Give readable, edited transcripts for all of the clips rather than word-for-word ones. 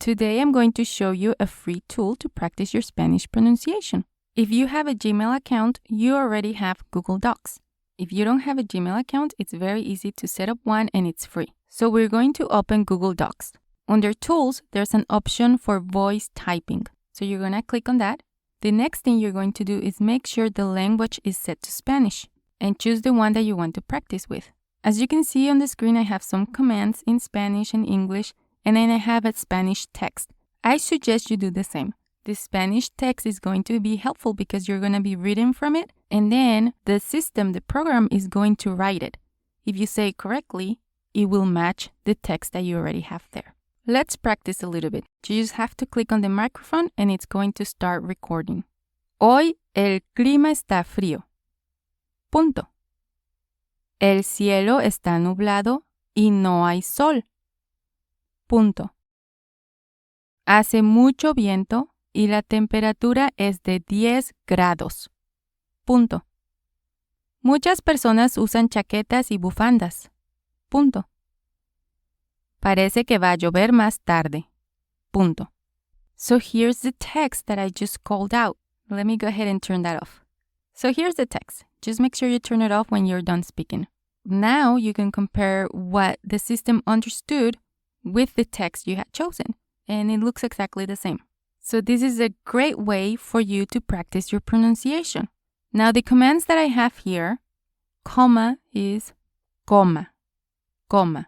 Today I'm going to show you a free tool to practice your Spanish pronunciation. If you have a Gmail account, you already have Google Docs. If you don't have a Gmail account, it's very easy to set up one and it's free. So we're going to open Google Docs. Under Tools, there's an option for voice typing. So you're going to click on that. The next thing you're going to do is make sure the language is set to Spanish and choose the one that you want to practice with. As you can see on the screen, I have some commands in Spanish and English, and then I have a Spanish text. I suggest you do the same. The Spanish text is going to be helpful because you're going to be reading from it, and then the system, the program, is going to write it. If you say it correctly, it will match the text that you already have there. Let's practice a little bit. You just have to click on the microphone and it's going to start recording. Hoy el clima está frío. Punto. El cielo está nublado y no hay sol. Punto. Hace mucho viento y la temperatura es de 10 grados. Punto. Muchas personas usan chaquetas y bufandas. Punto. Parece que va a llover más tarde. Punto. So here's the text that I just called out. Let me go ahead and turn that off. So here's the text. Just make sure you turn it off when you're done speaking. Now you can compare what the system understood with the text you had chosen, and it looks exactly the same. So this is a great way for you to practice your pronunciation. Now the commands that I have here, comma is coma, coma.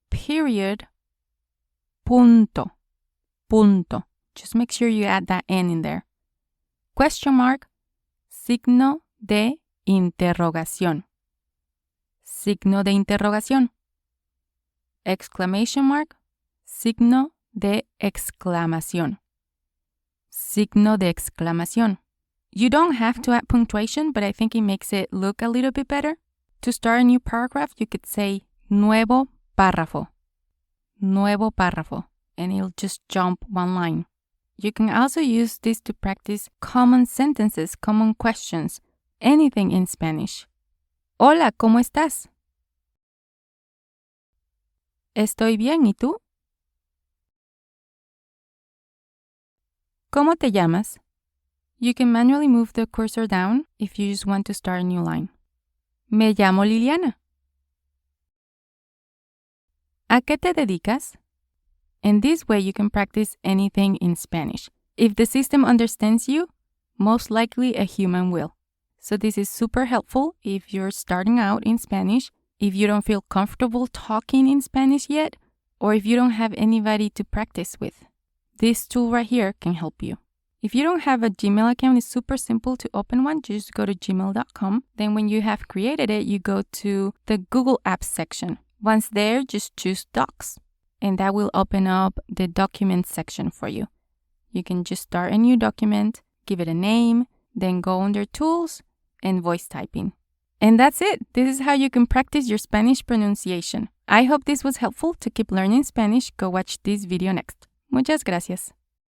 Period, punto, punto. Just make sure you add that N in there. Question mark, signo de interrogación. Signo de interrogación. Exclamation mark, signo de exclamación. Signo de exclamación. You don't have to add punctuation, but I think it makes it look a little bit better. To start a new paragraph, you could say nuevo párrafo. Nuevo párrafo. And it'll just jump one line. You can also use this to practice common sentences, common questions, anything in Spanish. Hola, ¿cómo estás? Estoy bien, ¿y tú? ¿Cómo te llamas? You can manually move the cursor down if you just want to start a new line. Me llamo Liliana. ¿A qué te dedicas? In this way, you can practice anything in Spanish. If the system understands you, most likely a human will. So this is super helpful if you're starting out in Spanish, if you don't feel comfortable talking in Spanish yet, or if you don't have anybody to practice with. This tool right here can help you. If you don't have a Gmail account, it's super simple to open one. Just go to gmail.com. Then when you have created it, you go to the Google Apps section. Once there, just choose Docs, and that will open up the Documents section for you. You can just start a new document, give it a name, then go under Tools and Voice Typing. And that's it. This is how you can practice your Spanish pronunciation. I hope this was helpful. To keep learning Spanish, go watch this video next. Muchas gracias.